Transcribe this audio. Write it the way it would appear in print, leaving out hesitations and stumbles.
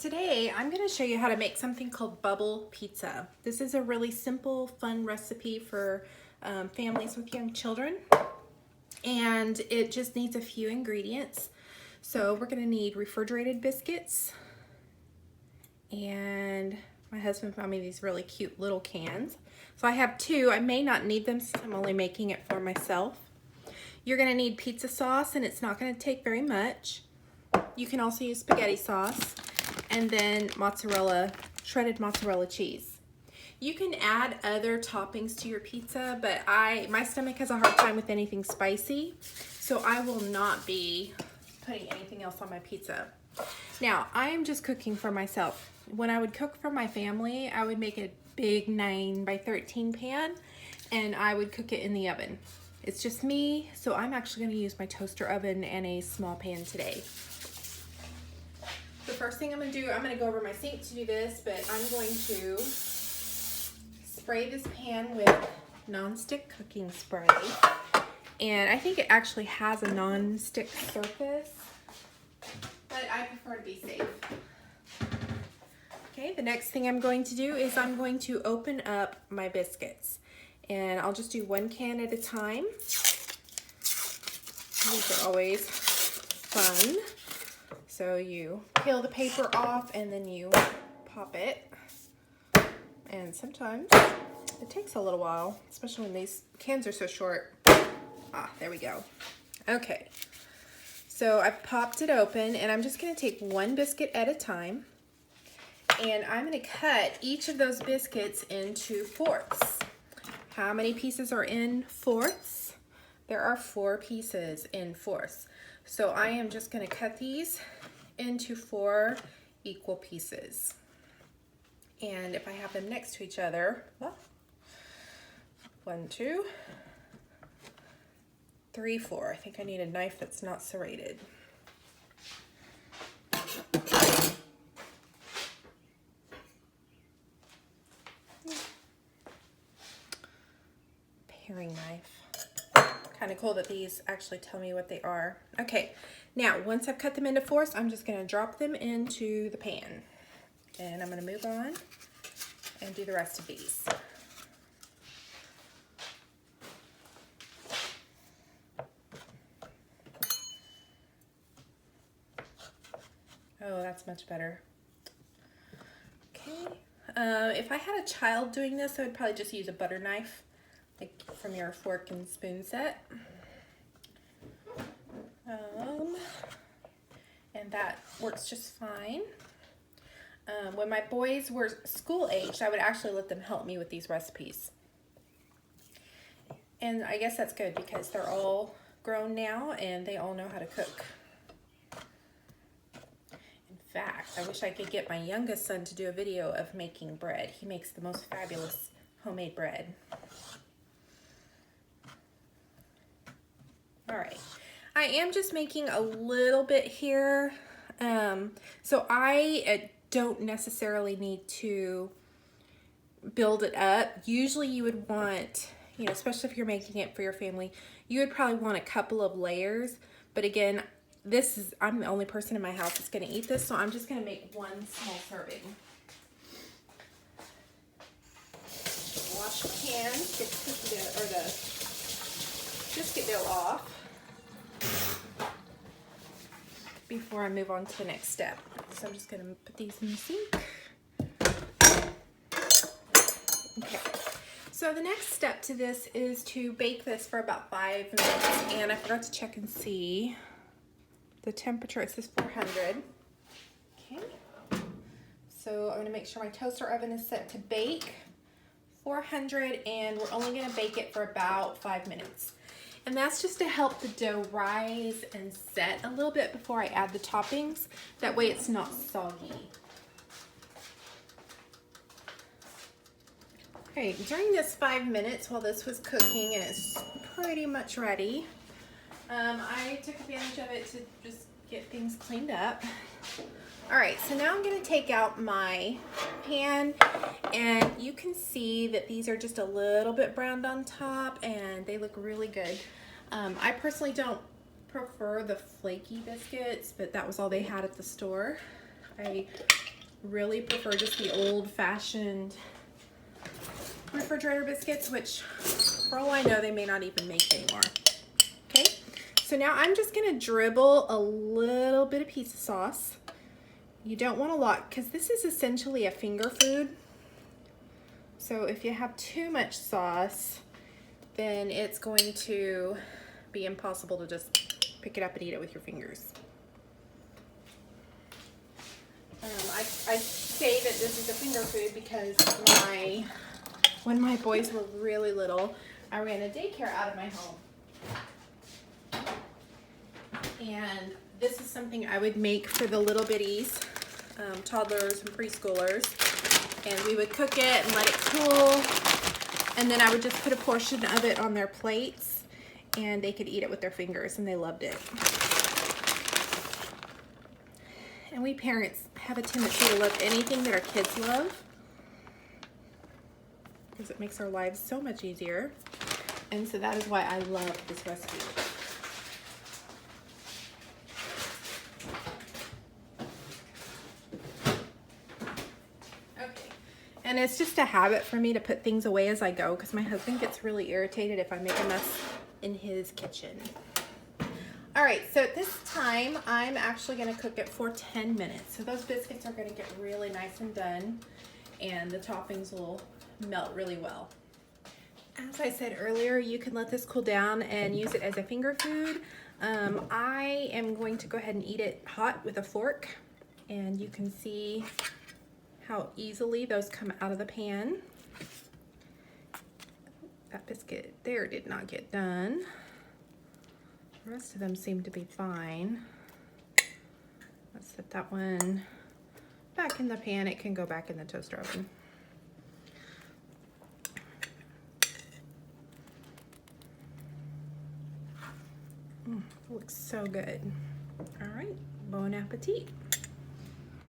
Today, I'm going to show you how to make something called bubble pizza. This is a really simple, fun recipe for families with young children. And it just needs a few ingredients. So we're going to need refrigerated biscuits. And my husband found me these really cute little cans. So I have two. I may not need them since I'm only making it for myself. You're going to need pizza sauce, and it's not going to take very much. You can also use spaghetti sauce. And then mozzarella, shredded mozzarella cheese. You can add other toppings to your pizza, but my stomach has a hard time with anything spicy, so I will not be putting anything else on my pizza. Now, I am just cooking for myself. When I would cook for my family, I would make a big 9x13 pan, and I would cook it in the oven. It's just me, so I'm actually going to use my toaster oven and a small pan today. The first thing I'm going to do, I'm going to go over my sink to do this, but I'm going to spray this pan with non-stick cooking spray. And I think it actually has a non-stick surface, but I prefer to be safe. Okay, the next thing I'm going to do is I'm going to open up my biscuits. And I'll just do one can at a time. These are always fun. So you peel the paper off and then you pop it. And sometimes it takes a little while, especially when these cans are so short. There we go. Okay, so I've popped it open, and I'm just gonna take one biscuit at a time. And I'm gonna cut each of those biscuits into fourths. How many pieces are in fourths? There are 4 pieces in fourths. So I am just gonna cut these into 4 equal pieces. And if I have them next to each other, 1, 2, 3, 4. I think I need a knife that's not serrated. Paring knife. Kind of cool that these actually tell me what they are. Okay, now once I've cut them into fourths, I'm just going to drop them into the pan. And I'm going to move on and do the rest of these. Oh, that's much better. Okay, if I had a child doing this, I would probably just use a butter knife, like from your fork and spoon set. And that works just fine. When my boys were school aged, I would actually let them help me with these recipes. And I guess that's good because they're all grown now and they all know how to cook. In fact, I wish I could get my youngest son to do a video of making bread. He makes the most fabulous homemade bread. All right, I am just making a little bit here. So I don't necessarily need to build it up. Usually you would want, especially if you're making it for your family, you would probably want a couple of layers. But again, I'm the only person in my house that's gonna eat this, so I'm just gonna make one small serving. Wash the pan, get the cookie dough, or the biscuit dough off before I move on to the next step. So I'm just going to put these in the sink. Okay, so the next step to this is to bake this for about 5 minutes, and I forgot to check and see the temperature. It says 400. Okay, so I'm going to make sure my toaster oven is set to bake 400, and we're only going to bake it for about 5 minutes. And that's just to help the dough rise and set a little bit before I add the toppings. That way it's not soggy. Okay, during this 5 minutes while this was cooking and it's pretty much ready, I took advantage of it to just get things cleaned up. All right, so now I'm gonna take out my pan, and you can see that these are just a little bit browned on top and they look really good. I personally don't prefer the flaky biscuits, but that was all they had at the store. I really prefer just the old-fashioned refrigerator biscuits, which for all I know, they may not even make anymore. Okay, so now I'm just gonna dribble a little bit of pizza sauce. You don't want a lot because this is essentially a finger food. So if you have too much sauce, then it's going to be impossible to just pick it up and eat it with your fingers. I say that this is a finger food because when my boys were really little, I ran a daycare out of my home. And this is something I would make for the little bitties, toddlers and preschoolers. And we would cook it and let it cool. And then I would just put a portion of it on their plates and they could eat it with their fingers and they loved it. And we parents have a tendency to love anything that our kids love because it makes our lives so much easier. And so that is why I love this recipe. And it's just a habit for me to put things away as I go because my husband gets really irritated if I make a mess in his kitchen. All right, so at this time, I'm actually gonna cook it for 10 minutes. So those biscuits are gonna get really nice and done and the toppings will melt really well. As I said earlier, you can let this cool down and use it as a finger food. I am going to go ahead and eat it hot with a fork and you can see how easily those come out of the pan. That biscuit there did not get done. The rest of them seem to be fine. Let's set that one back in the pan. It can go back in the toaster oven. It looks so good. All right, bon appetit.